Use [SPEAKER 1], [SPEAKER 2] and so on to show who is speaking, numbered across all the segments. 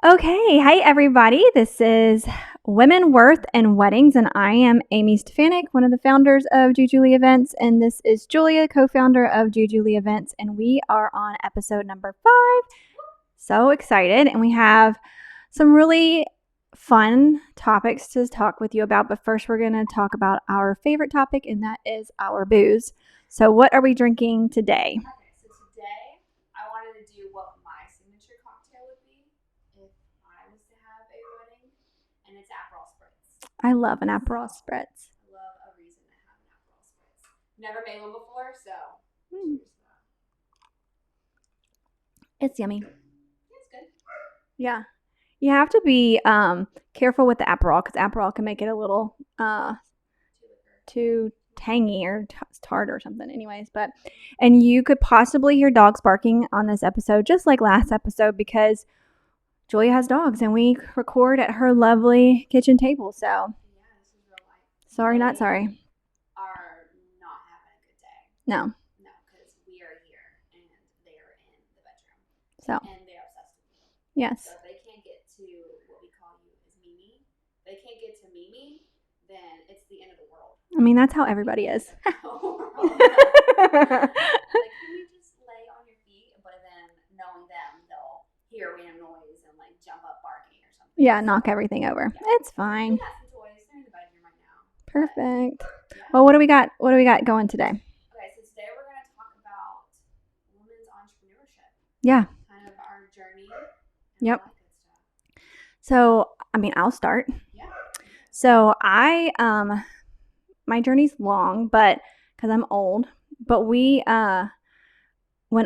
[SPEAKER 1] Okay, hi everybody. This is Women, Worth, and Weddings, and I am Amy Stefanik, one of the founders of Julie Events, and this is Julia, co-founder of Julie Events, and we are on episode number 5. So excited, and we have some really fun topics to talk with you about, but first we're going to talk about our favorite topic, and that is our booze. So what are we drinking today?
[SPEAKER 2] Okay, so today I wanted to do what my signature cocktail would be if I was to have a wedding, and it's Aperol Spritz.
[SPEAKER 1] I love an Aperol Spritz.
[SPEAKER 2] I love a reason to have an Aperol Spritz. Never made one before, so
[SPEAKER 1] It's yummy.
[SPEAKER 2] It's good.
[SPEAKER 1] Yeah. You have to be careful with the Aperol because Aperol can make it a little too tangy or tart or something anyways. And you could possibly hear dogs barking on this episode just like last episode because Julia has dogs and we record at her lovely kitchen table. So
[SPEAKER 2] Yeah, this is real life.
[SPEAKER 1] sorry,
[SPEAKER 2] They
[SPEAKER 1] not sorry.
[SPEAKER 2] are not having a good day.
[SPEAKER 1] No.
[SPEAKER 2] No, because we are here and they are in the bedroom.
[SPEAKER 1] So
[SPEAKER 2] And they are obsessed with you.
[SPEAKER 1] yes.
[SPEAKER 2] So if they can't get to what we call you as Mimi, they can't get to Mimi, then it's the end of the world.
[SPEAKER 1] I mean, that's how everybody is.
[SPEAKER 2] Like, can you just lay on your feet? But then knowing them, they'll hear a random noise and like jump up barking or something.
[SPEAKER 1] Yeah, knock everything over.
[SPEAKER 2] Yeah.
[SPEAKER 1] It's fine.
[SPEAKER 2] They got some toys. They're in the bedroom right now.
[SPEAKER 1] Perfect.
[SPEAKER 2] Yeah.
[SPEAKER 1] Well, what do we got? What do we got going today?
[SPEAKER 2] Okay, so today we're going to talk about women's entrepreneurship.
[SPEAKER 1] Yeah.
[SPEAKER 2] Kind of our journey.
[SPEAKER 1] Yep.
[SPEAKER 2] All that good stuff.
[SPEAKER 1] So, I mean, I'll start.
[SPEAKER 2] Yeah.
[SPEAKER 1] So my journey's long, but because I'm old. But when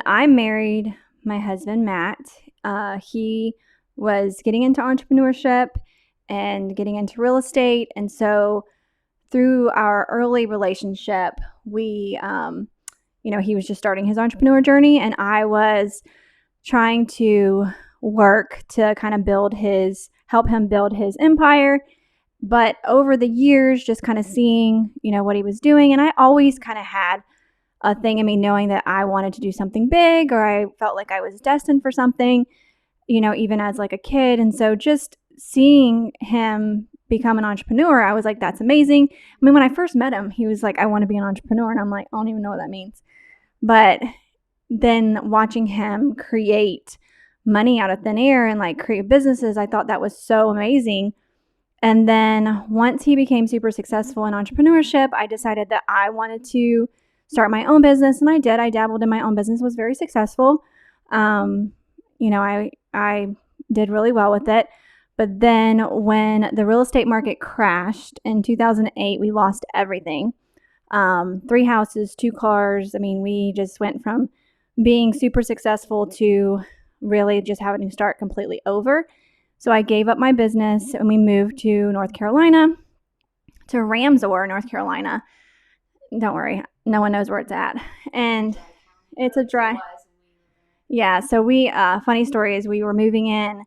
[SPEAKER 1] I married my husband Matt, he was getting into entrepreneurship and getting into real estate, and so through our early relationship, we, he was just starting his entrepreneur journey, and I was trying to work to kind of help him build his empire. But over the years, just kind of seeing, what he was doing. And I always kind of had a thing in me knowing that I wanted to do something big or I felt like I was destined for something, even as like a kid. And so just seeing him become an entrepreneur, I was like, that's amazing. I mean, when I first met him, he was like, I want to be an entrepreneur. And I'm like, I don't even know what that means. But then watching him create money out of thin air and like create businesses, I thought that was so amazing. And then once he became super successful in entrepreneurship, I decided that I wanted to start my own business, and I did. I dabbled in my own business, was very successful. I did really well with it. But then when the real estate market crashed in 2008, we lost everything. 3 houses, 2 cars. I mean, we just went from being super successful to really just having to start completely over. So I gave up my business and we moved to North Carolina, to Ramsor, North Carolina. Don't worry, no one knows where it's at. And it's a dry. Yeah, so funny story is we were moving in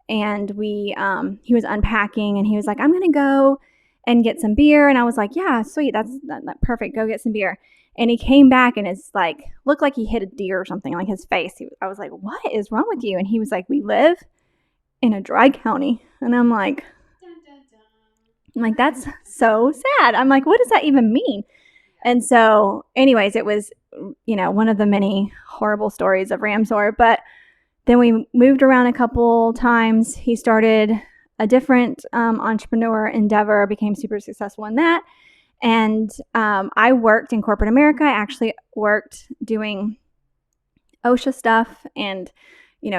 [SPEAKER 1] and he was unpacking and he was like, I'm going to go and get some beer. And I was like, yeah, sweet, that's perfect, go get some beer. And he came back and it's like, looked like he hit a deer or something, like his face. I was like, what is wrong with you? And he was like, we live in a dry county. And I'm like, that's so sad. I'm like, what does that even mean? And so anyways, it was, one of the many horrible stories of Ramsor. But then we moved around a couple times. He started a different entrepreneur endeavor, became super successful in that. And I worked in corporate America. I actually worked doing OSHA stuff and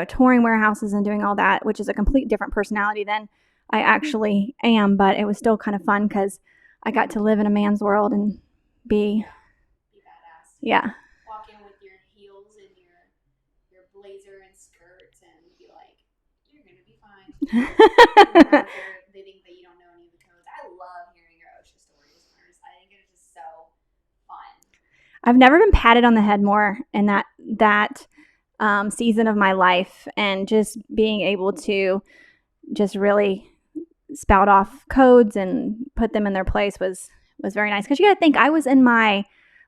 [SPEAKER 1] touring warehouses and doing all that, which is a complete different personality than I actually am. But it was still kind of fun because I got to live in a man's world and be
[SPEAKER 2] badass.
[SPEAKER 1] Yeah.
[SPEAKER 2] Walk in with your heels and your blazer and skirts and be like, you're going to be fine. They think that you don't know any of the codes. I love hearing your OSHA stories. I think it's just so fun.
[SPEAKER 1] I've never been patted on the head more in that season of my life, and just being able to just really spout off codes and put them in their place was very nice. Because you got to think, I was in my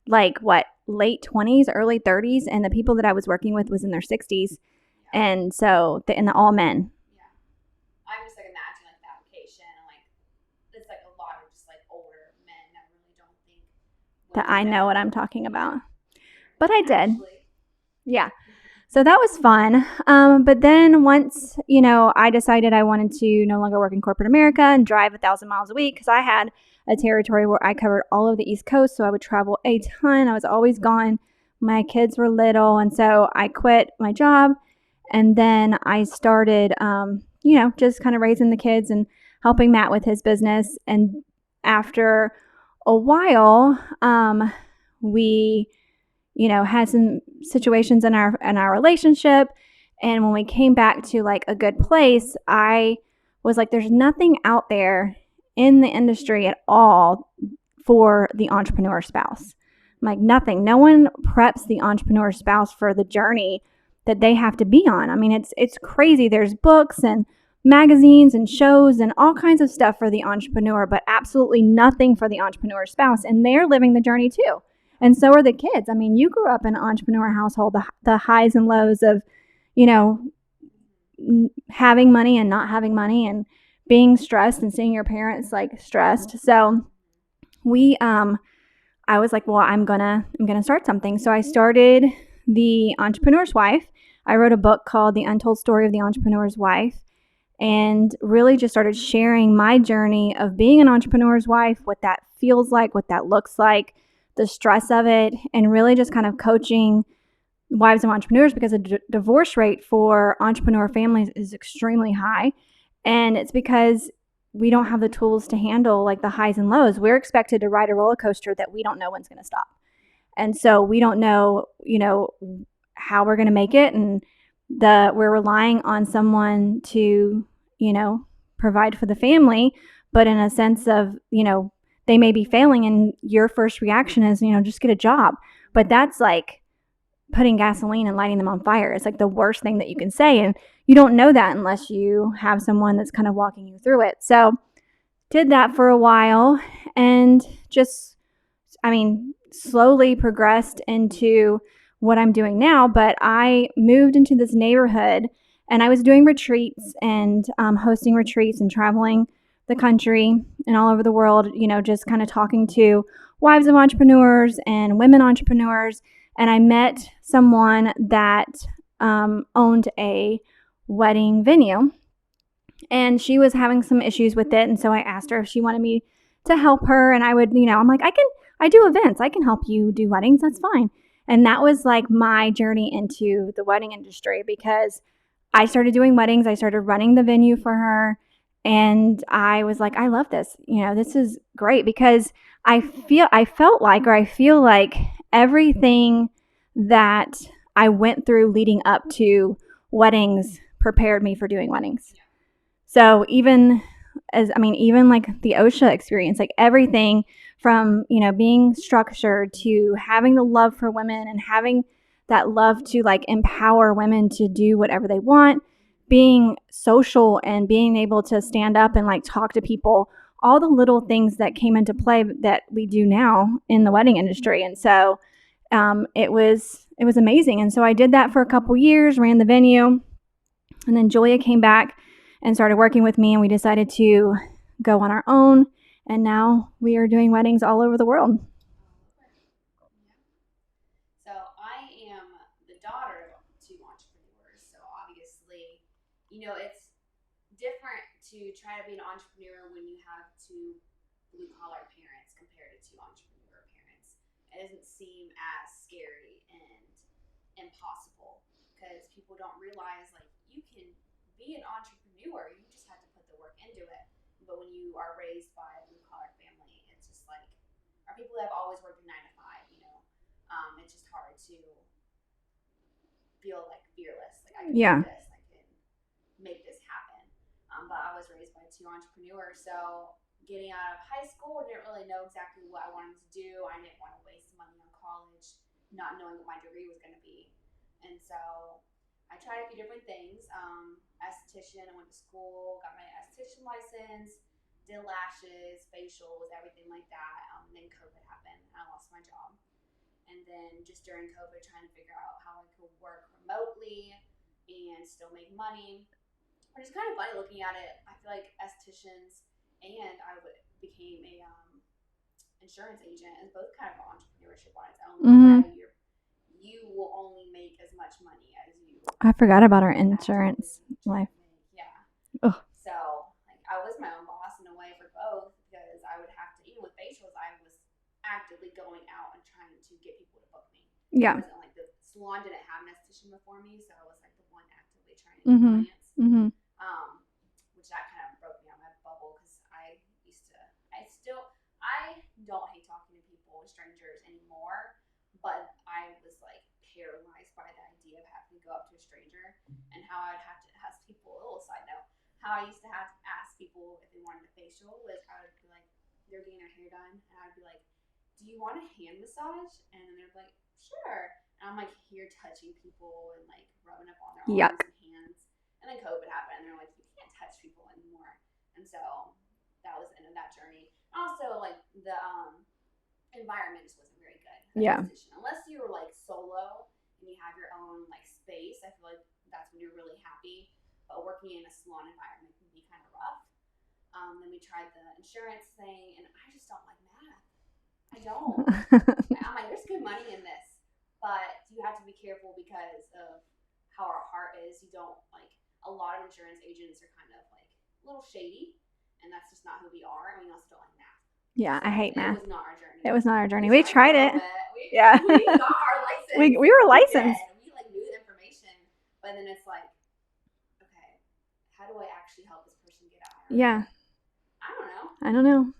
[SPEAKER 1] late 20s, early 30s, and the people that I was working with was in their 60s, and so and all men. that I know what I'm talking about. But I did.
[SPEAKER 2] Actually.
[SPEAKER 1] Yeah. So that was fun. But then once, I decided I wanted to no longer work in corporate America and drive 1,000 miles a week because I had a territory where I covered all of the East Coast. So I would travel a ton. I was always gone. My kids were little. And so I quit my job. And then I started, just kind of raising the kids and helping Matt with his business. And after a while, we had some situations in our relationship, and when we came back to like a good place, I was like, there's nothing out there in the industry at all for the entrepreneur spouse. Like nothing. No one preps the entrepreneur spouse for the journey that they have to be on. I mean, it's crazy. There's books and magazines and shows and all kinds of stuff for the entrepreneur, but absolutely nothing for the entrepreneur spouse, and they're living the journey too. And so are the kids. I mean, you grew up in an entrepreneur household, the highs and lows of, you know, having money and not having money and being stressed and seeing your parents like stressed. So I was like, well, I'm gonna start something. So I started The Entrepreneur's Wife. I wrote a book called The Untold Story of the Entrepreneur's Wife, and really just started sharing my journey of being an entrepreneur's wife, what that feels like, what that looks like, the stress of it, and really just kind of coaching wives of entrepreneurs because the divorce rate for entrepreneur families is extremely high. And it's because we don't have the tools to handle like the highs and lows. We're expected to ride a roller coaster that we don't know when's going to stop. And so we don't know, how we're going to make it. And we're relying on someone to, provide for the family, but in a sense of, they may be failing and your first reaction is, just get a job. But that's like putting gasoline and lighting them on fire. It's like the worst thing that you can say. And you don't know that unless you have someone that's kind of walking you through it. So did that for a while and just, slowly progressed into what I'm doing now. But I moved into this neighborhood and I was doing retreats and hosting retreats and traveling the country and all over the world, just kind of talking to wives of entrepreneurs and women entrepreneurs. And I met someone that owned a wedding venue, and she was having some issues with it. And so I asked her if she wanted me to help her. And I would, I'm like, I do events. I can help you do weddings. That's fine. And that was like my journey into the wedding industry because I started doing weddings. I started running the venue for her. And I was like, I love this. This is great because I felt like everything that I went through leading up to weddings prepared me for doing weddings. So even like the OSHA experience, like everything from, being structured to having the love for women and having that love to like empower women to do whatever they want, being social and being able to stand up and like talk to people, all the little things that came into play that we do now in the wedding industry. And so it was amazing. And so I did that for a couple years, ran the venue, and then Julia came back and started working with me, and we decided to go on our own. And now we are doing weddings all over the world.
[SPEAKER 2] So I am the daughter of two entrepreneurs. So obviously, it's different to try to be an entrepreneur when you have two blue collar parents compared to two entrepreneur parents. It doesn't seem as scary and impossible because people don't realize like you can be an entrepreneur. You just have to put the work into it. But when you are raised by a blue collar family, it's just like, or people that have always worked a 9 to 5, it's just hard to feel like fearless. Like I can do this, I can make this happen. But I was raised by two entrepreneurs, so getting out of high school, I didn't really know exactly what I wanted to do. I didn't want to waste money on college, not knowing what my degree was going to be. And so I tried a few different things. Esthetician, I went to school, got my esthetician license, did lashes, facials, everything like that. And then COVID happened, and I lost my job. And then just during COVID, trying to figure out how I could work remotely and still make money. Which is kind of funny looking at it. I feel like estheticians and I became insurance agent is both kind of entrepreneurship on its own.
[SPEAKER 1] Mm-hmm.
[SPEAKER 2] You will only make as much money as you.
[SPEAKER 1] I forgot about our insurance life.
[SPEAKER 2] Yeah.
[SPEAKER 1] Ugh.
[SPEAKER 2] So like I was my own boss in a way for both, because I would have to, even with facials, I was actively going out and trying to get people to book me.
[SPEAKER 1] Yeah.
[SPEAKER 2] It wasn't like the salon didn't have an esthetician before me, so I was like the one actively trying to get clients.
[SPEAKER 1] Mm-hmm.
[SPEAKER 2] Which that kind of broke me out of my bubble, because I don't hate talking to people, strangers anymore, but I was like paralyzed by the idea of having to go up to a stranger, and how I'd have to ask people. A little side note: how I used to have to ask people if they wanted a facial was, I would be like, they're getting their hair done, and I'd be like, "Do you want a hand massage?" And then they're like, "Sure." And I'm like here touching people and like rubbing up on their arms and hands. And then COVID happened, and they're like, "You can't touch people anymore." And so that was the end of that journey. Also, like the environment just wasn't very good.
[SPEAKER 1] Yeah.
[SPEAKER 2] Unless you were like solo and you have your own like space, I feel like that's when you're really happy. But working in a salon environment can be kind of rough. Then we tried the insurance thing, and I just don't like math. I don't. I'm like, there's good money in this, but you have to be careful because of how our heart is. You don't like, a lot of insurance agents are kind of like a little shady, and that's just not who we are. And we also don't like math.
[SPEAKER 1] Yeah, so I hate math.
[SPEAKER 2] It was not our journey.
[SPEAKER 1] It was not our journey. We tried it.
[SPEAKER 2] We got our license.
[SPEAKER 1] we were licensed.
[SPEAKER 2] We like knew the information, but then it's like, okay, how do I actually help this person get out?
[SPEAKER 1] Yeah.
[SPEAKER 2] I don't know.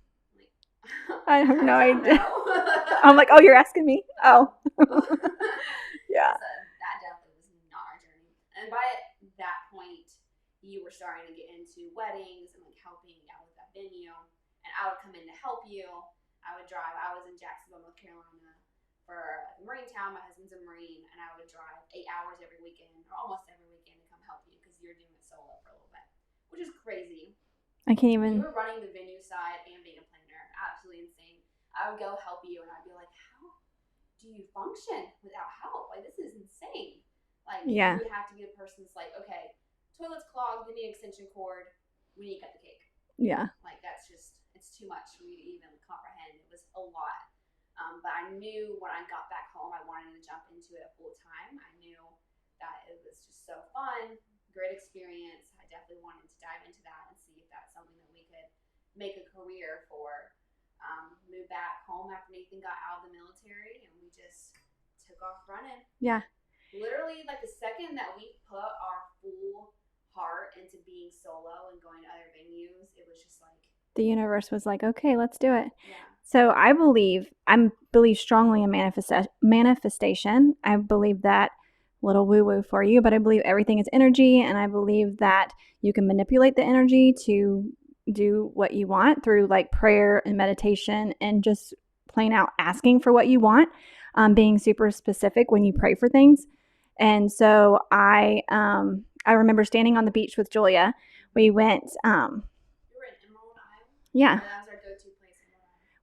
[SPEAKER 1] I have no idea. I'm like, oh, you're asking me? Oh. Yeah.
[SPEAKER 2] So that definitely was not our journey. And by that point, you were starting to get into weddings and like helping out with that venue. And I would come in to help you. I would drive. I was in Jacksonville, North Carolina for a Marine town. My husband's a Marine, and I would drive 8 hours every weekend, or almost every weekend, to come help you because you're doing it solo for a little bit, which is crazy.
[SPEAKER 1] I can't even.
[SPEAKER 2] You were running the venue side and being a planner. Absolutely insane. I would go help you, and I'd be like, how do you function without help? Like, this is insane. Like,
[SPEAKER 1] yeah.
[SPEAKER 2] You would have to be the person that's like, okay, toilet's clogged, we need an extension cord, we need to cut the cake.
[SPEAKER 1] Yeah.
[SPEAKER 2] Like, that's just, it's too much for me to even comprehend. It was a lot. But I knew when I got back home, I wanted to jump into it full time. I knew that it was just so fun, great experience. I definitely wanted to dive into that and see if that's something that we could make a career for. Moved back home after Nathan got out of the military, and we just took off running.
[SPEAKER 1] Yeah.
[SPEAKER 2] Literally, like the second that we put our full heart into being solo and going to other venues, it was just like
[SPEAKER 1] the universe was like, okay, let's do it.
[SPEAKER 2] Yeah.
[SPEAKER 1] So I believe strongly in manifestation. I believe that, little woo-woo for you, but I believe everything is energy, and I believe that you can manipulate the energy to do what you want through like prayer and meditation and just plain out asking for what you want, being super specific when you pray for things. And so I remember standing on the beach with Julia. We went
[SPEAKER 2] you were in Emerald Isle?
[SPEAKER 1] Yeah.
[SPEAKER 2] That was our go-to place.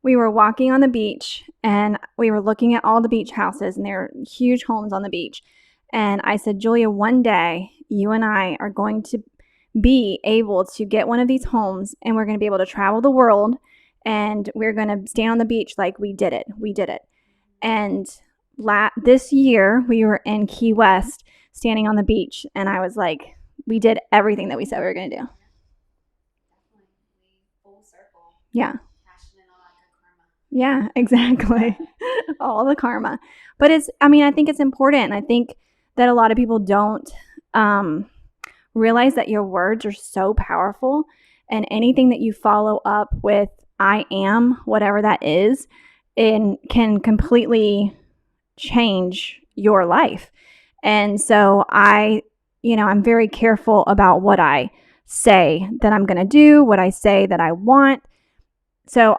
[SPEAKER 1] We were walking on the beach, and we were looking at all the beach houses, and there are huge homes on the beach. And I said, Julia, one day you and I are going to be able to get one of these homes, and we're going to be able to travel the world, and we're going to stand on the beach like we did it. We did it. And this year we were in Key West standing on the beach, and I was like, we did everything that we said we were going to do.
[SPEAKER 2] Definitely. Full circle.
[SPEAKER 1] Yeah.
[SPEAKER 2] Passionate on that karma.
[SPEAKER 1] Yeah, exactly. All the karma. But I think it's important. I think that a lot of people don't realize that your words are so powerful, and anything that you follow up with I am, whatever that is, can completely change your life. And so I'm very careful about what I say that I'm going to do, what I say that I want. So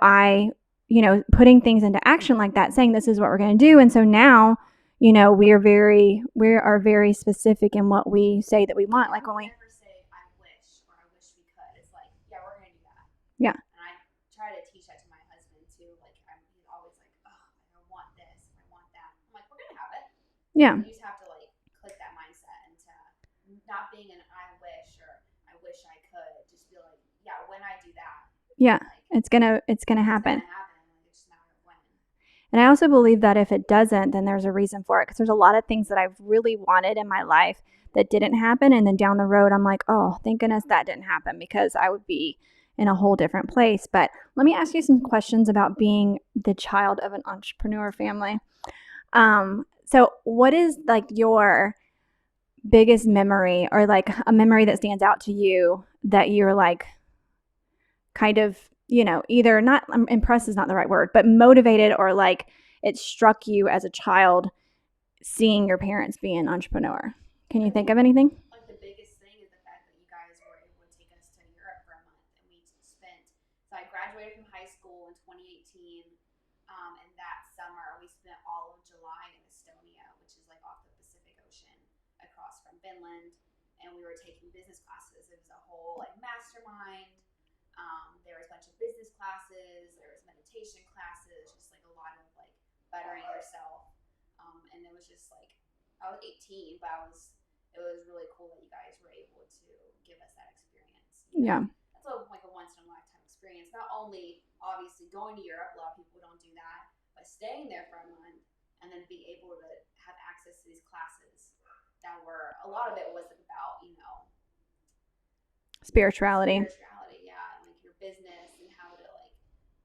[SPEAKER 1] putting things into action like that, saying this is what we're going to do. And so now, we are very specific in what we say that we want. Like when we
[SPEAKER 2] never say I wish or I wish we could. It's like, yeah, we're going to do that.
[SPEAKER 1] Yeah.
[SPEAKER 2] And I try to teach that to my husband too. Like he's always like, oh, I want this, I want that. I'm like, we're going to have it.
[SPEAKER 1] Yeah.
[SPEAKER 2] You just have to like click that mindset into not being an I wish or I wish I could. Just be like, yeah, when I do that.
[SPEAKER 1] Yeah.
[SPEAKER 2] Like,
[SPEAKER 1] it's gonna happen.
[SPEAKER 2] It's gonna happen. It's just a matter of
[SPEAKER 1] And I also believe that if it doesn't, then there's a reason for it. Because there's a lot of things that I've really wanted in my life that didn't happen. And then down the road, I'm like, oh, thank goodness that didn't happen because I would be in a whole different place. But let me ask you some questions about being the child of an entrepreneur family. So what is like your biggest memory or like a memory that stands out to you that you're like kind of, either not impressed is not the right word, but motivated or like it struck you as a child seeing your parents be an entrepreneur? Can you think of anything?
[SPEAKER 2] Like the biggest thing is the fact that you guys were able to take us to Europe for a month, and we spent. So I graduated from high school in 2018, and that summer we spent all of July in Estonia, which is like off the Pacific Ocean, across from Finland, and we were taking business classes. It was a whole like mastermind. There was a bunch of business classes. There was meditation classes, just like a lot of like bettering yourself. And it was just like I was 18, but it was really cool that you guys were able to give us that experience.
[SPEAKER 1] Yeah.
[SPEAKER 2] That's like a once in a lifetime experience. Not only obviously going to Europe, a lot of people don't do that, but staying there for a month and then being able to have access to these classes that were a lot of it was about
[SPEAKER 1] Spirituality.
[SPEAKER 2] yeah, and like your business and how to like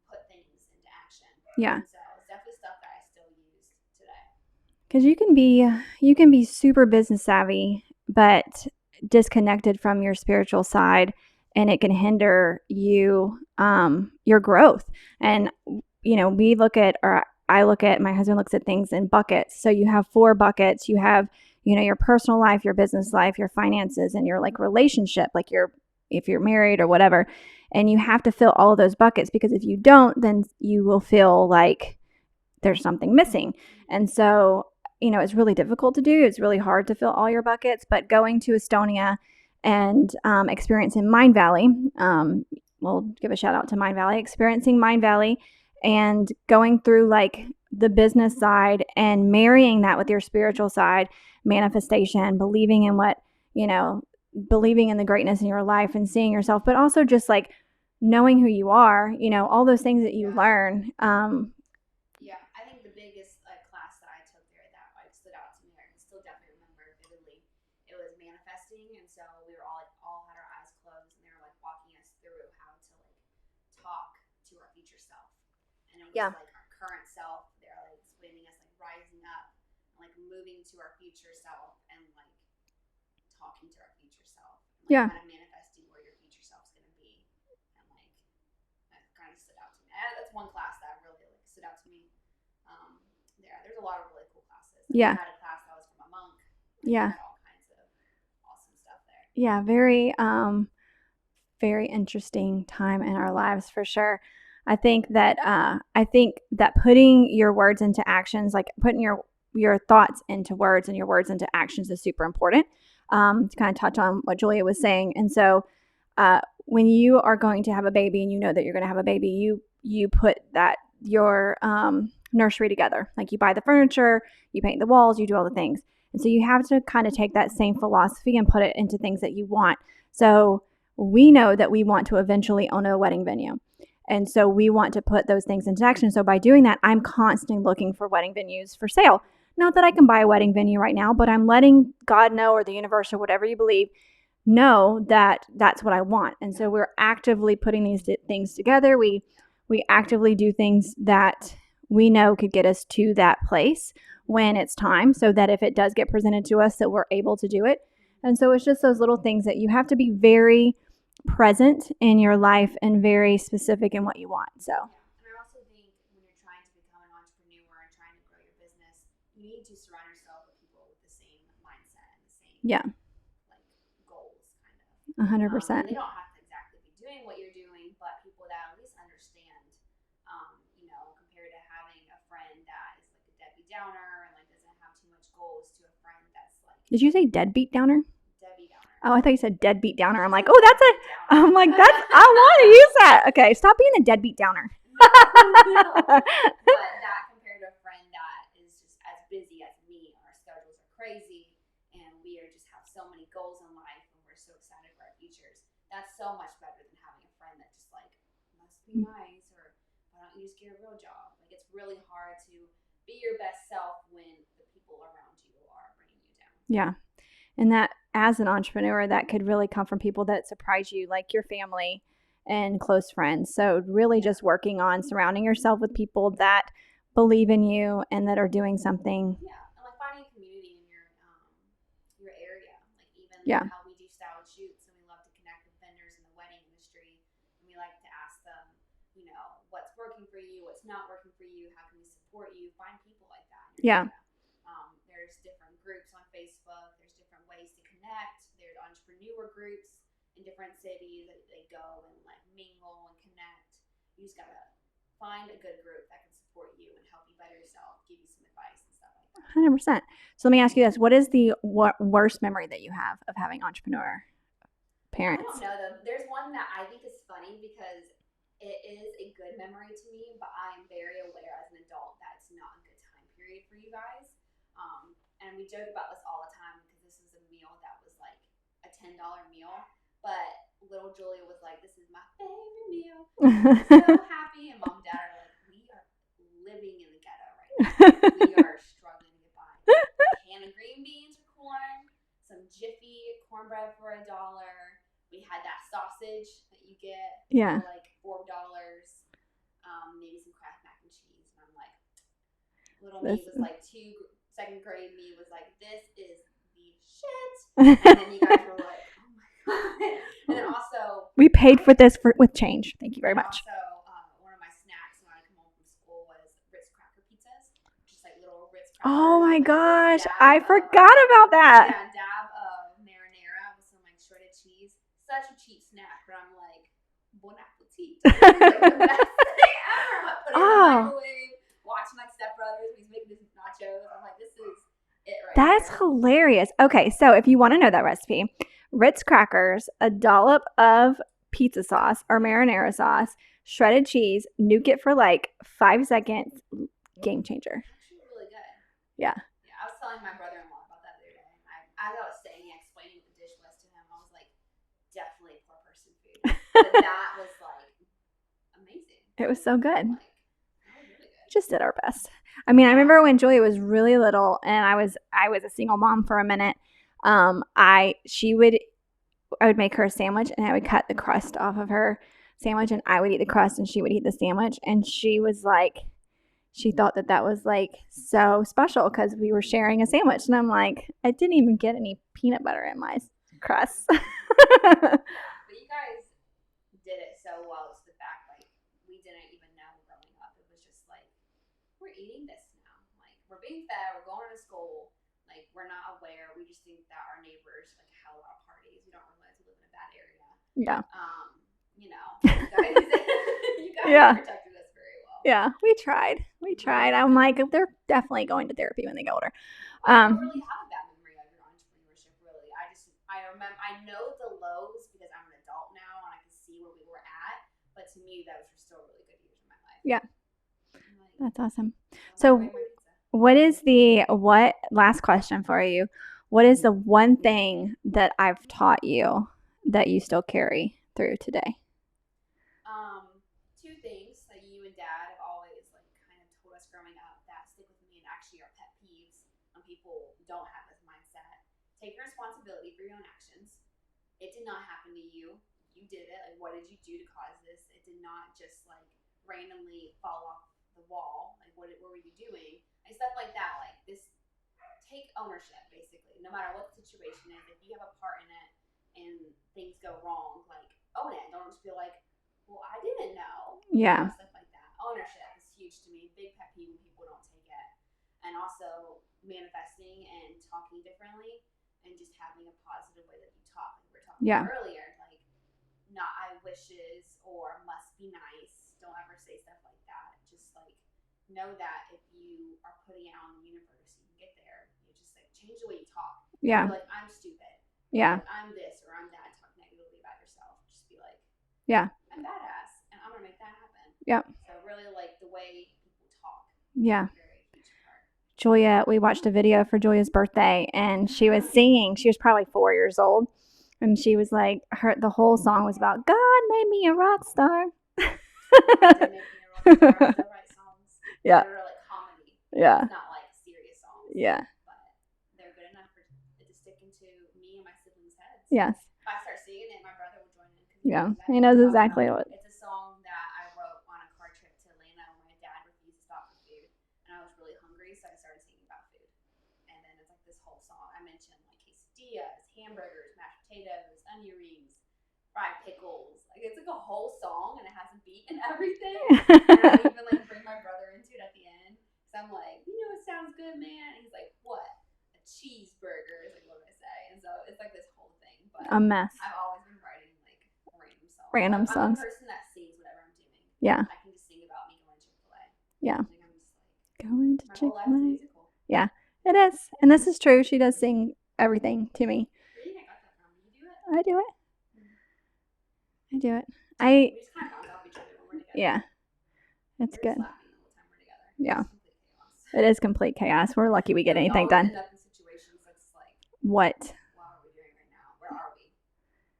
[SPEAKER 2] put things into action.
[SPEAKER 1] Yeah.
[SPEAKER 2] So it's definitely stuff that I still use today.
[SPEAKER 1] Because you can be super business savvy, but disconnected from your spiritual side, and it can hinder your growth. And we look at, or I look at, my husband looks at things in buckets. So you have 4 buckets. You have your personal life, your business life, your finances, and your like relationship, like if you're married or whatever. And you have to fill all of those buckets, because if you don't, then you will feel like there's something missing. And so it's really difficult to do. It's really hard to fill all your buckets. But going to Estonia and experiencing Mind Valley, we'll give a shout out to Mind Valley, experiencing Mind Valley and going through like the business side and marrying that with your spiritual side, manifestation, believing in believing in the greatness in your life and seeing yourself, but also just like knowing who you are, all those things that you learn.
[SPEAKER 2] Yeah, I think the biggest class that I took there that like stood out to me, I can still definitely remember vividly. It was manifesting, and so we were all had our eyes closed, and they were like walking us through how to like talk to our future self, and it was like our current self. They're like explaining us like rising up, and like moving to our future self, and like talking to our future self, and, like, kind of manifesting where your future self's gonna be, and like that kind of stood out to me. That's one class that really like stood out to me. There's a lot of really cool classes. We had a class that was from a monk. Had all kinds of awesome stuff there.
[SPEAKER 1] Yeah, very interesting time in our lives for sure. I think that putting your words into actions, like putting your thoughts into words and your words into actions, is super important. To kind of touch on what Julia was saying. And so when you are going to have a baby and you know that you're going to have a baby, you put your nursery together. Like you buy the furniture, you paint the walls, you do all the things. And so you have to kind of take that same philosophy and put it into things that you want. So we know that we want to eventually own a wedding venue. And so we want to put those things into action. So by doing that, I'm constantly looking for wedding venues for sale. Not that I can buy a wedding venue right now, but I'm letting God know, or the universe, or whatever you believe, know that that's what I want. And so we're actively putting these things together. We actively do things that we know could get us to that place when it's time, so that if it does get presented to us, that we're able to do it. And so it's just those little things that you have to be very present in your life and very specific in what you want. So
[SPEAKER 2] and I also think when you're trying to become an entrepreneur and trying to grow your business, you need to surround yourself with people with the same mindset and the same like goals, kind of.
[SPEAKER 1] 100%.
[SPEAKER 2] They don't have to exactly be doing what you're doing, but people that at least understand. Compared to having a friend that is like a Debbie Downer and like doesn't have too much goals, to a friend that's like.
[SPEAKER 1] Did you say deadbeat downer?
[SPEAKER 2] Debbie Downer.
[SPEAKER 1] Oh, I thought you said deadbeat downer. I'm like, I want to use that. Okay, stop being a deadbeat downer.
[SPEAKER 2] But that compared to a friend that is just as busy as me, our schedules are crazy, and we just have so many goals in life, and we're so excited for our futures. That's so much better than having a friend that just like must be nice, or why don't you just get a real job? Like it's really hard to
[SPEAKER 1] Yeah. And that as an entrepreneur, that could really come from people that surprise you, like your family and close friends. So really just working on surrounding yourself with people that believe in you and that are doing something.
[SPEAKER 2] Yeah, and like finding a community in your area, like even
[SPEAKER 1] Yeah.
[SPEAKER 2] how we do style shoots, and we love to connect with vendors in the wedding industry, and we like to ask them, you know, what's working for you, what's not working for you, how can we support you? Find people like that in your
[SPEAKER 1] Yeah.
[SPEAKER 2] area. There's different groups on Facebook. There's different ways to connect. There's entrepreneur groups in different cities that they go and like mingle and connect. You just gotta find a good group that can support you and help you better yourself, give you some advice and stuff like that.
[SPEAKER 1] 100%. So let me ask you this. What is the worst memory that you have of having entrepreneur parents?
[SPEAKER 2] I don't know though. There's one that I think is funny because it is a good memory to me, but I'm very aware as an adult that it's not a good time period for you guys. And we joke about this all the time because this was a meal that was like a $10 meal, but little Julia was like, "This is my favorite meal." So happy, and mom and dad are like, "We are living in the ghetto right now. We are struggling to get by. A can of green beans or corn, some Jiffy cornbread for $1. We had that sausage that you get for like $4. Maybe some Kraft mac and cheese." And I'm like, little me was like second grade me was like, "This is the shit." And then you guys were like, "Oh my god!" And then also,
[SPEAKER 1] we paid for this with change. Thank you very much.
[SPEAKER 2] Also, one of my snacks when I come home from school was Ritz cracker pizzas, just like little Ritz crackers.
[SPEAKER 1] Oh my gosh, I forgot about that.
[SPEAKER 2] Yeah, dab of marinara with some like shredded cheese. Such a cheap snack, but I'm like, bon appetit. It's like the best thing ever. I'm like putting it in the microwave, watching like Step Brothers. He's making this nachos. I'm like, this is it right
[SPEAKER 1] That's
[SPEAKER 2] there.
[SPEAKER 1] Hilarious. Okay, so if you want to know that recipe, Ritz crackers, a dollop of pizza sauce or marinara sauce, shredded cheese, nuke it for like 5 seconds. Game changer.
[SPEAKER 2] Actually, really good.
[SPEAKER 1] Yeah.
[SPEAKER 2] Yeah, I was telling my brother-in-law about that the other day. As I was saying, explaining what the dish was to him, I was like, definitely poor person food. But that was like amazing.
[SPEAKER 1] It was so good.
[SPEAKER 2] Like, really good.
[SPEAKER 1] Just did our best. I mean, I remember when Julia was really little and I was a single mom for a minute. I would make her a sandwich and I would cut the crust off of her sandwich and I would eat the crust and she would eat the sandwich. And she was like, she thought that was like so special because we were sharing a sandwich. And I'm like, I didn't even get any peanut butter in my crust.
[SPEAKER 2] But you guys did it so well. It's the fact like we didn't even know growing up. It was just like, we're eating this now. Like we're being fed, we're going to school. Like we're not aware. We just think that our neighbors like held out parties. We don't realize we live in a bad area.
[SPEAKER 1] Yeah.
[SPEAKER 2] You know, you guys protected us very well.
[SPEAKER 1] Yeah, we tried. I'm like, they're definitely going to therapy when they get older.
[SPEAKER 2] I don't really have a bad memory of your entrepreneurship, really. I remember, I know the lows because I'm an adult now and I can see where we were at. But to me, those were still really good years in my life.
[SPEAKER 1] Yeah. That's awesome. So last question for you. What is the one thing that I've taught you that you still carry through today?
[SPEAKER 2] Two things that you and Dad have always like kind of told us growing up that stick with me and actually are pet peeves when people don't have this mindset. Take responsibility for your own actions. It did not happen to you. You did it. Like, what did you do to cause this? It did not just like randomly fall off the wall. Like, what were you doing? And stuff like that. Like, this, take ownership, basically. No matter what the situation is, if you have a part in it and things go wrong, like, own it. Don't just feel like, well, I didn't know.
[SPEAKER 1] Yeah.
[SPEAKER 2] Stuff like that. Ownership is huge to me. Big pet peeve when people don't take it. And also manifesting and talking differently and just having a positive way that you talk. Like we were talking about earlier. Like, not I wishes or must be nice. Don't ever say stuff like that. Just like know that if you are putting it on the universe, you can get there. You just like change the way you talk.
[SPEAKER 1] Yeah.
[SPEAKER 2] Be like, I'm stupid.
[SPEAKER 1] Yeah.
[SPEAKER 2] Like, I'm this or I'm that. Talk negatively about yourself. Just be like,
[SPEAKER 1] yeah,
[SPEAKER 2] I'm badass and I'm gonna make that happen.
[SPEAKER 1] Yeah.
[SPEAKER 2] So really like the way people talk.
[SPEAKER 1] Yeah. Julia, we watched a video for Julia's birthday and she was singing. She was probably 4 years old. And she was like, the whole song was about God made me a rock star.
[SPEAKER 2] Yeah. They're like comedy.
[SPEAKER 1] Yeah.
[SPEAKER 2] It's not like serious songs.
[SPEAKER 1] Yeah.
[SPEAKER 2] But they're good enough for the
[SPEAKER 1] Yes.
[SPEAKER 2] If I start singing it, my brother will join in.
[SPEAKER 1] Yeah. He knows exactly what.
[SPEAKER 2] It's a song that I wrote on a car trip to Atlanta when my dad refused to stop for food, and I was really hungry, so I started singing about food. And then it's like this whole song. I mentioned like quesadillas, hamburgers, mashed potatoes, onion rings, fried pickles. Like it's like a whole song, and it has a beat and everything. And I even like bring my brother into it at the end. So I'm like, it sounds good, man. And he's like, what? A cheeseburger is like what I say. And so it's like this whole thing. But
[SPEAKER 1] a mess.
[SPEAKER 2] I've always been writing like
[SPEAKER 1] random songs.
[SPEAKER 2] I'm the person that sings whatever I'm doing.
[SPEAKER 1] Yeah.
[SPEAKER 2] I can just sing about me going to Chick-fil-A.
[SPEAKER 1] Yeah.
[SPEAKER 2] Like I'm just like
[SPEAKER 1] going to Chick-fil-A.
[SPEAKER 2] Yeah,
[SPEAKER 1] it is. And this is true. She does sing everything to me.
[SPEAKER 2] Where do you think I got that from? You do it?
[SPEAKER 1] I do it. I do it.
[SPEAKER 2] We just kind of bounce off each other when we're together.
[SPEAKER 1] Yeah. It's
[SPEAKER 2] We're
[SPEAKER 1] good.
[SPEAKER 2] just laughing the whole time we're together.
[SPEAKER 1] Yeah.
[SPEAKER 2] It's
[SPEAKER 1] It is complete chaos. We're lucky we get anything done.
[SPEAKER 2] End up in situations that's like,
[SPEAKER 1] what?
[SPEAKER 2] What are we doing right now? Where are we?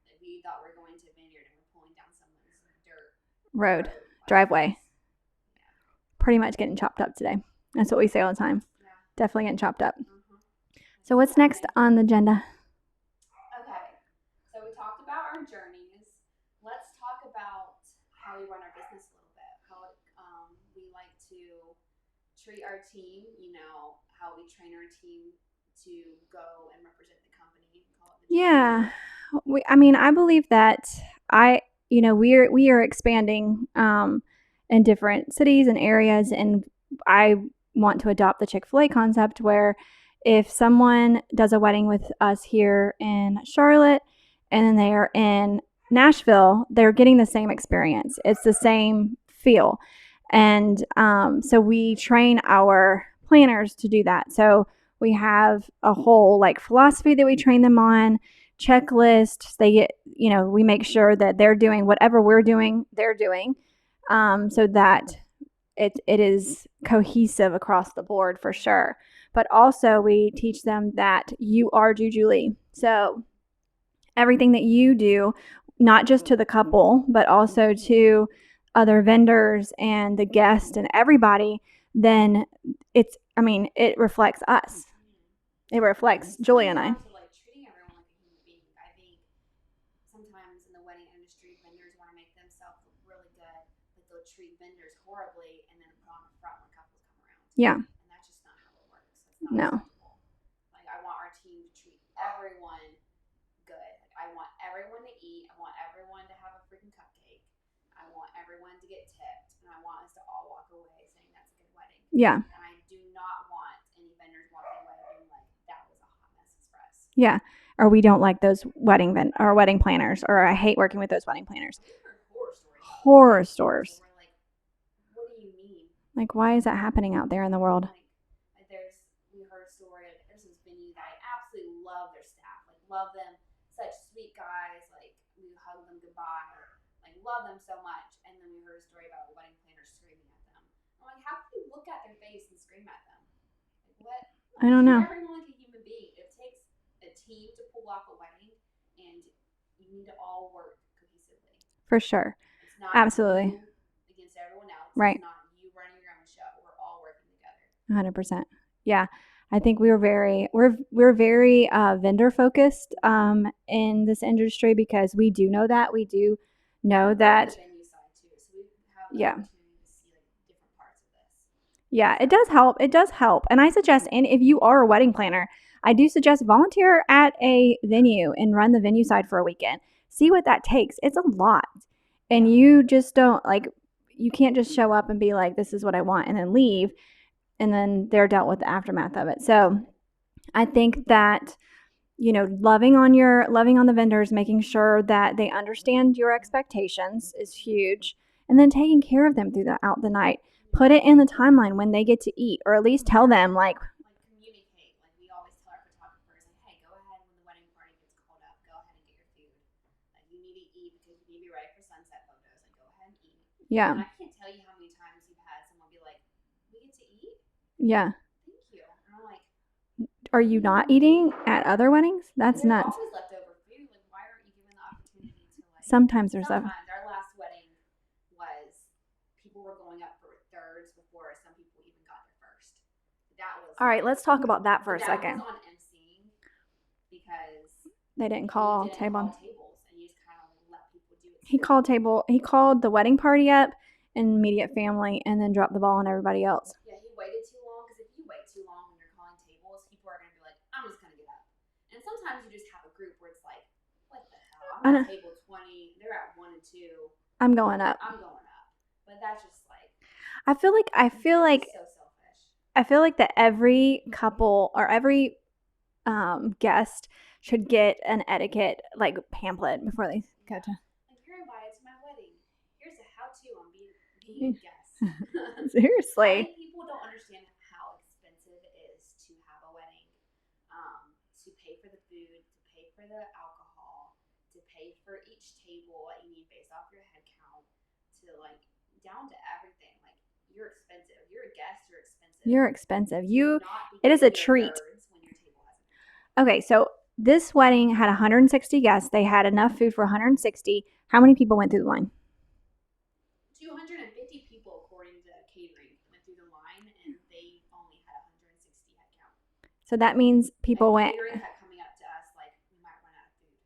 [SPEAKER 2] Like we thought we were going to a vineyard and we're pulling down someone's dirt
[SPEAKER 1] road driveway. Yeah. Pretty much getting chopped up today. That's what we say all the time.
[SPEAKER 2] Yeah.
[SPEAKER 1] Definitely getting chopped up. So what's next on the agenda?
[SPEAKER 2] Okay. So we talked about our journeys. Let's talk about how we run our business a little bit. How we like to treat our team, how we train our team to go and represent the company.
[SPEAKER 1] Yeah. I believe that we are expanding in different cities and areas, and I want to adopt the Chick-fil-A concept where if someone does a wedding with us here in Charlotte and then they are in Nashville, they're getting the same experience. It's the same feel. And so we train our planners to do that. So we have a whole philosophy that we train them on, checklists. They get, we make sure that they're doing whatever we're doing, they're doing, so that it is cohesive across the board for sure. But also we teach them that you are Juju Lee. So everything that you do, not just to the couple, but also to other vendors and the guests and everybody, then it reflects us. It reflects Julie and I.
[SPEAKER 2] Treating everyone like a human being. I think sometimes in the wedding industry, vendors want to make themselves look really good, but they'll treat vendors horribly and then put on a front when couples come around.
[SPEAKER 1] Yeah.
[SPEAKER 2] And that's just not how it works. That's not
[SPEAKER 1] no.
[SPEAKER 2] acceptable. I want our team to treat everyone good. I want everyone to eat. I want everyone to have a freaking cupcake. I want everyone to get tipped, and I want us to all walk away saying that's a good wedding.
[SPEAKER 1] Yeah.
[SPEAKER 2] And I do not want any vendors walking away being like, that was a hot mess express.
[SPEAKER 1] Yeah. Or we don't like those wedding planners, or I hate working with those wedding planners. Horror stories.
[SPEAKER 2] We're like, what do you mean?
[SPEAKER 1] Why is that happening out there in the world?
[SPEAKER 2] We heard a story. There's this venue that I absolutely love their staff. Love them. Such sweet guys. We hug them goodbye. Love them so much. And then we heard a story about a wedding planner screaming at them. I'm like, how can you look at their face and scream at them? What?
[SPEAKER 1] I don't know.
[SPEAKER 2] Everyone like a human being. It takes a team to pull off a wedding, and you need to all work cohesively.
[SPEAKER 1] For sure.
[SPEAKER 2] It's not
[SPEAKER 1] absolutely
[SPEAKER 2] you against everyone else.
[SPEAKER 1] Right.
[SPEAKER 2] It's not you running your own show. We're all working together.
[SPEAKER 1] 100%. Yeah. I think we're very vendor focused in this industry, because we do know that. We do know that.
[SPEAKER 2] The venue side too, so we have the
[SPEAKER 1] yeah.
[SPEAKER 2] opportunity to see different parts of this.
[SPEAKER 1] Yeah, it does help. It does help. And I suggest, and if you are a wedding planner, I do suggest volunteer at a venue and run the venue side for a weekend. See what that takes. It's a lot. And you just don't you can't just show up and be like, this is what I want, and then leave. And then they're dealt with the aftermath of it. So I think that, loving on the vendors, making sure that they understand your expectations is huge. And then taking care of them throughout the night. Put it in the timeline when they get to eat, or at least tell them
[SPEAKER 2] communicate. We always tell our photographers, hey, go ahead when the wedding party gets called up. Go ahead and get your food. You need to eat because you need to be ready for sunset photos. Go ahead and eat.
[SPEAKER 1] Yeah.
[SPEAKER 2] And I can't tell you how many times you've had someone be like, we get to eat?
[SPEAKER 1] Yeah.
[SPEAKER 2] Thank you. And I'm like,
[SPEAKER 1] are you not eating at other weddings? That's nuts.
[SPEAKER 2] There's always leftover food. Why aren't you given the opportunity to
[SPEAKER 1] Sometimes
[SPEAKER 2] our last wedding was people were going up for thirds before some people even got there first. That was
[SPEAKER 1] all right. Let's talk about that for a second.
[SPEAKER 2] Was on emceeing because
[SPEAKER 1] They didn't
[SPEAKER 2] You
[SPEAKER 1] call
[SPEAKER 2] didn't
[SPEAKER 1] table.
[SPEAKER 2] call tables, and you just kind of let people do it.
[SPEAKER 1] He called the wedding party up and immediate family, and then dropped the ball on everybody else.
[SPEAKER 2] Yeah, he waited too long, because if you wait too long when you're calling tables, people are going to be like, I'm just going to get up. And sometimes you just have a group where it's like, what the hell? I'm at table 20. They're at 1 and 2.
[SPEAKER 1] I'm going up.
[SPEAKER 2] But that's just like,
[SPEAKER 1] I feel like
[SPEAKER 2] so selfish.
[SPEAKER 1] I feel like that every couple or every guest should get an etiquette like pamphlet before they go to.
[SPEAKER 2] Like, you're invited to my wedding. Here's a how-to on being a guest.
[SPEAKER 1] Seriously.
[SPEAKER 2] I think people don't understand how expensive it is to have a wedding. To pay for the food, to pay for the alcohol, to pay for each table that you need based off your head count, to like down to everything. Like, you're expensive. You're a guest. You're expensive.
[SPEAKER 1] It is a treat. Okay, so this wedding had 160 guests. They had enough food for 160. How many people went through the line?
[SPEAKER 2] 250 people, according to catering, went through the line, and they only had 160 head count.
[SPEAKER 1] So that means people went.
[SPEAKER 2] Catering kept coming up to us like, we might run out of food.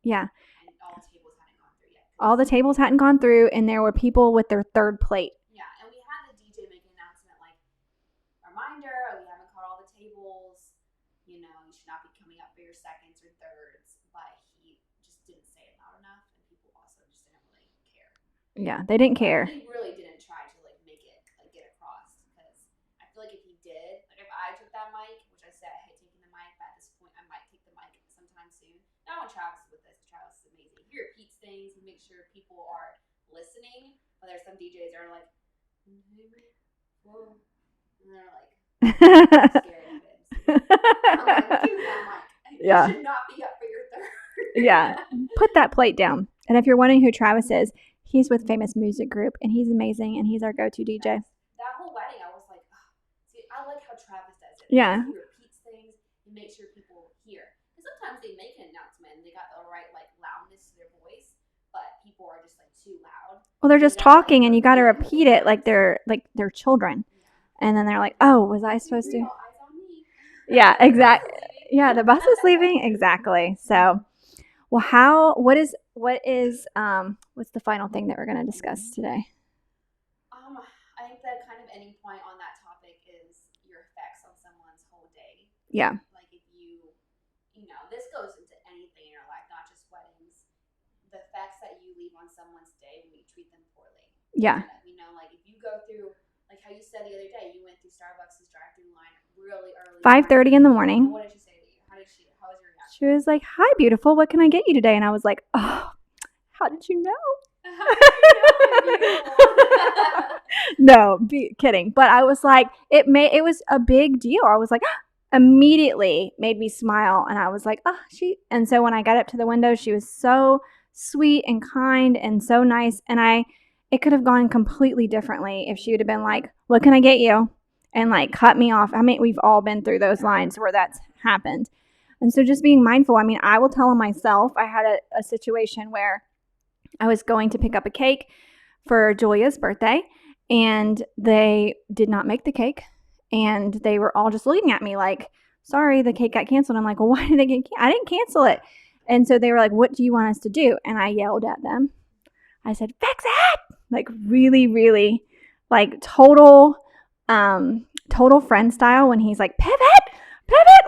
[SPEAKER 1] Yeah.
[SPEAKER 2] And all the tables hadn't gone through yet.
[SPEAKER 1] All the tables hadn't gone through, and there were people with their third plate.
[SPEAKER 2] Yeah, and we had the DJ make an announcement like, reminder, we haven't caught all the tables. You should not be coming up for your seconds or thirds. But he just didn't say it loud enough, and people also just didn't really care.
[SPEAKER 1] Yeah, they didn't care.
[SPEAKER 2] He really didn't try to like make it like get across, because I feel like if he did, like if I took that mic, which I said I hate taking the mic, but at this point I might take the mic sometime soon. Not when Travis is with us. Travis is amazing. He repeats things. He makes sure people are listening. But there's some DJs that are like, whoa, and they're like, scary kids. I'm like, dude,
[SPEAKER 1] Yeah.
[SPEAKER 2] You should not be up for your third.
[SPEAKER 1] Yeah. Put that plate down. And if you're wondering who Travis is, he's with Famous Music Group, and he's amazing, and he's our go-to DJ.
[SPEAKER 2] That whole wedding, I was like, oh. See, I like how Travis does it.
[SPEAKER 1] Yeah.
[SPEAKER 2] He repeats things. He makes sure people hear. And sometimes they make an announcement, and they got the right like loudness to their voice, but people are just like too loud.
[SPEAKER 1] Well, they're just talking, and you got to repeat it like they're children. Yeah. And then they're like, "Oh, was I supposed to?"
[SPEAKER 2] Eyes on me.
[SPEAKER 1] Yeah, exactly. Yeah, the bus is leaving. Exactly. So, well, what's the final thing that we're going to discuss today?
[SPEAKER 2] I think the kind of ending point on that topic is your effects on someone's whole day.
[SPEAKER 1] Yeah.
[SPEAKER 2] Like if this goes into anything in your life, not just weddings. The effects that you leave on someone's day when you treat them poorly.
[SPEAKER 1] Yeah.
[SPEAKER 2] Like if you go through, like how you said the other day, you went through Starbucks' drive-through line really early.
[SPEAKER 1] 5:30 in the morning.
[SPEAKER 2] What did she say to you? How was your reaction?
[SPEAKER 1] She was like, "Hi, beautiful. What can I get you today?" And I was like, "Oh, how did you know?" No, kidding. But I was like, it was a big deal. I was like, immediately made me smile, and I was like, and so when I got up to the window, she was so sweet and kind and so nice, and it could have gone completely differently if she would have been like, "What can I get you?" and like cut me off. I mean, we've all been through those lines where that's happened. And so just being mindful. I mean, I will tell them myself. I had a situation where I was going to pick up a cake for Julia's birthday, and they did not make the cake, and they were all just looking at me like, "Sorry, the cake got canceled." I'm like, "Well, why did it get canceled? I didn't cancel it." And so they were like, "What do you want us to do?" And I yelled at them. I said, "Fix it!" Like really, really, like total friend style. When he's like, "Pivot,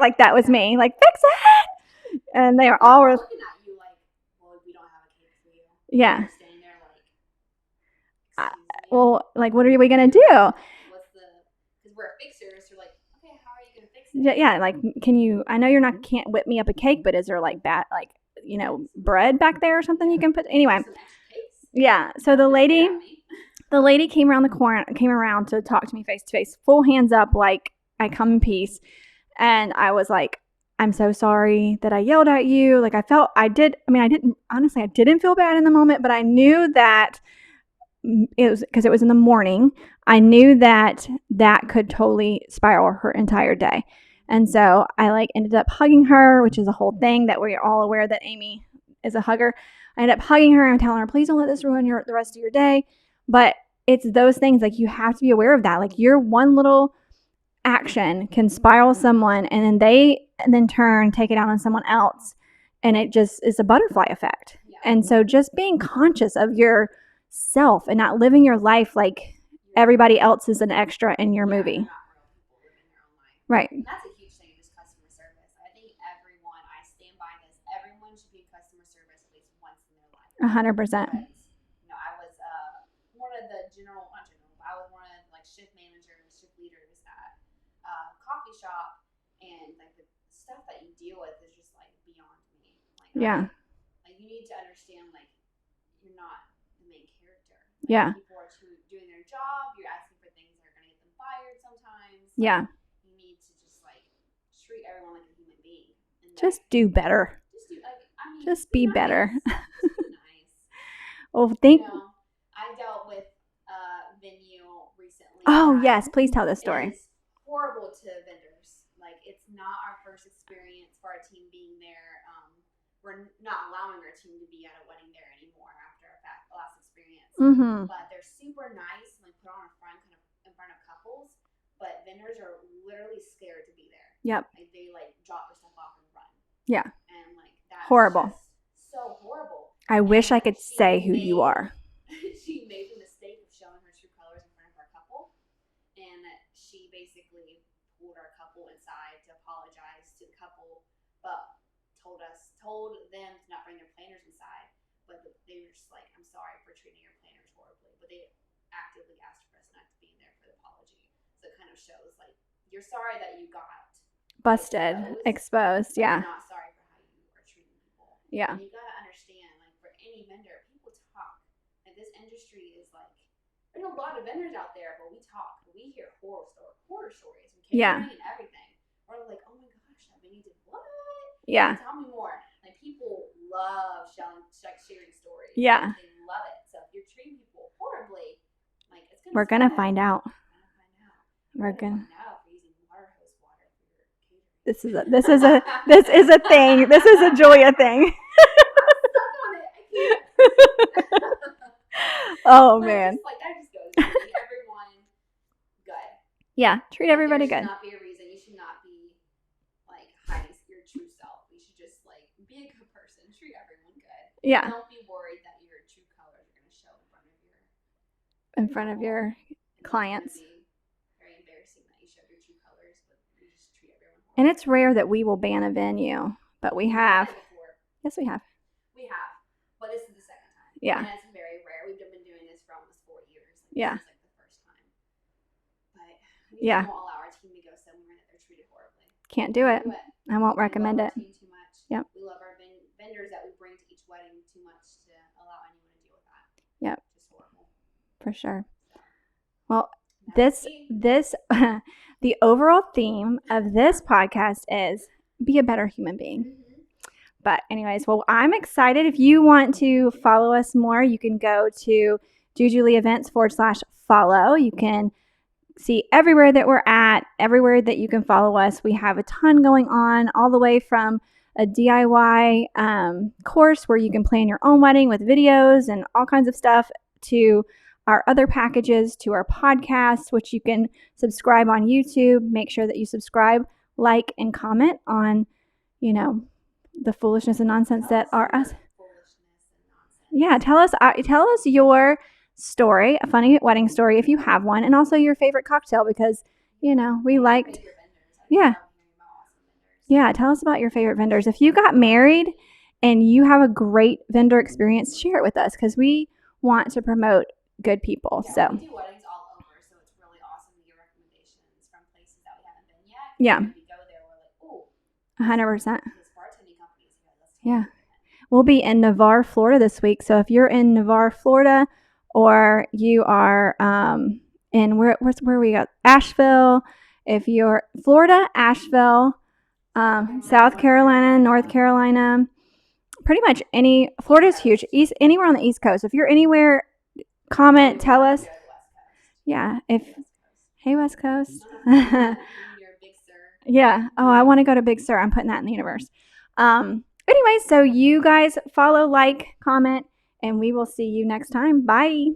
[SPEAKER 1] like that was me. Like, fix it. And they are all
[SPEAKER 2] looking at you like, "Well, we don't have a cake for you."
[SPEAKER 1] Yeah.
[SPEAKER 2] You're standing there like,
[SPEAKER 1] well, like, what are we gonna do?
[SPEAKER 2] Because we're a fixer, so like, okay, how are you gonna fix it?
[SPEAKER 1] Yeah, like, I know can't whip me up a cake, but is there like bread back there or something you can put? Anyway, yeah. So the lady came around the corner, came around to talk to me face to face, full hands up, like I come in peace, and I was like, "I'm so sorry that I yelled at you." Like I didn't feel bad in the moment, but I knew that it was because it was in the morning. I knew that could totally spiral her entire day. And so I ended up hugging her, which is a whole thing that we're all aware that Amy is a hugger. I ended up hugging her and telling her, "Please don't let this ruin the rest of your day." But it's those things, like, you have to be aware of that. Like, your one little action can spiral someone, and then they turn, take it out on someone else. and it just is a butterfly effect.
[SPEAKER 2] Yeah.
[SPEAKER 1] And so just being conscious of yourself and not living your life like everybody else is an extra in your movie.
[SPEAKER 2] They're not real people living their own life.
[SPEAKER 1] Right.
[SPEAKER 2] And that's a huge thing, just customer service. I think I stand by this, everyone should be in customer service at least once in their life.
[SPEAKER 1] 100%.
[SPEAKER 2] Because, I was one of the I was one of like shift managers, shift leaders at a coffee shop, and like the stuff that you deal with is just like beyond me. Like,
[SPEAKER 1] yeah.
[SPEAKER 2] Like you need to understand, like you're not the main character. Like,
[SPEAKER 1] yeah.
[SPEAKER 2] People are doing their job. You're asking for things that are going to get them fired sometimes. Like,
[SPEAKER 1] yeah.
[SPEAKER 2] You need to just like treat everyone like a human being. And
[SPEAKER 1] just do better. Just be
[SPEAKER 2] nice.
[SPEAKER 1] better.
[SPEAKER 2] Just be nice.
[SPEAKER 1] Well,
[SPEAKER 2] I dealt with venue recently.
[SPEAKER 1] Oh yes, please tell this story.
[SPEAKER 2] It's horrible to vendors. Like it's not our first experience for our team being there. We're not allowing our team to be at a wedding there anymore after our last experience.
[SPEAKER 1] Mm-hmm.
[SPEAKER 2] But they're super nice and like put on in front of couples. But vendors are literally scared to be there.
[SPEAKER 1] Yep.
[SPEAKER 2] Like they like drop their stuff off and run.
[SPEAKER 1] Yeah.
[SPEAKER 2] And like that's
[SPEAKER 1] horrible.
[SPEAKER 2] So horrible.
[SPEAKER 1] I wish I could say who you are.
[SPEAKER 2] She made the mistake of showing her true colors in front of our couple, and she basically pulled our couple inside to apologize to the couple, but told them to not bring their planners inside. But they were just like, "I'm sorry for treating your planners horribly," but they actively asked for us not to be in there for the apology. So it kind of shows like you're sorry that you got
[SPEAKER 1] busted, exposed. Yeah.
[SPEAKER 2] You're not sorry for how you are treating people.
[SPEAKER 1] Yeah.
[SPEAKER 2] And you gotta understand, like for any vendor, people talk. And this industry is like, there's a lot of vendors out there, but we talk. We hear horror stories from catering and everything. We're like, oh my gosh, that venue did what?
[SPEAKER 1] Yeah.
[SPEAKER 2] Tell me more. Like people love sharing stories.
[SPEAKER 1] Yeah.
[SPEAKER 2] They love it. So if you're treating people horribly, like it's
[SPEAKER 1] we're gonna find out.
[SPEAKER 2] We're gonna find out if you're using powerhouse water for your catering.
[SPEAKER 1] This is a thing. This is a Julia thing. Oh man.
[SPEAKER 2] That just goes to treat everyone good.
[SPEAKER 1] Yeah, treat everybody good.
[SPEAKER 2] There should not be a reason. You should not be like hiding your true self. You should just like be a good person. Treat everyone good.
[SPEAKER 1] Yeah.
[SPEAKER 2] Don't be worried that your true colors are going to show
[SPEAKER 1] in front of your clients.
[SPEAKER 2] It's very embarrassing that you show your true colors, but you just treat everyone well.
[SPEAKER 1] And it's rare that we will ban a venue, but we have. Yes, we have.
[SPEAKER 2] We have, but this is the second time.
[SPEAKER 1] Yeah.
[SPEAKER 2] And it's very rare. We've been doing this for almost 4 years.
[SPEAKER 1] Yeah.
[SPEAKER 2] This is like the first time. But we won't allow our team to go somewhere that they're treated horribly.
[SPEAKER 1] Can't do it. I won't recommend it.
[SPEAKER 2] We love our team too much.
[SPEAKER 1] Yep.
[SPEAKER 2] We love our vendors that we bring to each wedding too much to allow anyone to deal with that.
[SPEAKER 1] Yep.
[SPEAKER 2] Just horrible.
[SPEAKER 1] For sure. Well, the overall theme of this podcast is be a better human being. Mm-hmm. But anyways, well, I'm excited. If you want to follow us more, you can go to JujuliEvents/follow. You can see everywhere that we're at, everywhere that you can follow us. We have a ton going on, all the way from a DIY course where you can plan your own wedding with videos and all kinds of stuff, to our other packages, to our podcast, which you can subscribe on YouTube. Make sure that you subscribe, like, and comment on, the foolishness and nonsense that are us. Yeah, tell us your story, a funny wedding story if you have one, and also your favorite cocktail, because we liked. Yeah, tell us about your favorite vendors. If you got married and you have a great vendor experience, share it with us, because we want to promote good people.
[SPEAKER 2] Yeah,
[SPEAKER 1] so
[SPEAKER 2] we do weddings all over, so it's really awesome to get recommendations from places that we haven't been yet.
[SPEAKER 1] Yeah.
[SPEAKER 2] When we go there, we're like, oh,
[SPEAKER 1] 100%.
[SPEAKER 2] Yeah.
[SPEAKER 1] We'll be in Navarre, Florida this week. So if you're in Navarre, Florida, or you are in where we got Asheville, if you're Florida, Asheville, South Carolina, North Carolina, pretty much Florida's huge. Anywhere on the East Coast. If you're anywhere, comment, tell us. Yeah. Hey, West Coast. Yeah. Oh, I want to go to Big Sur. I'm putting that in the universe. Anyway, so you guys follow, like, comment, and we will see you next time. Bye.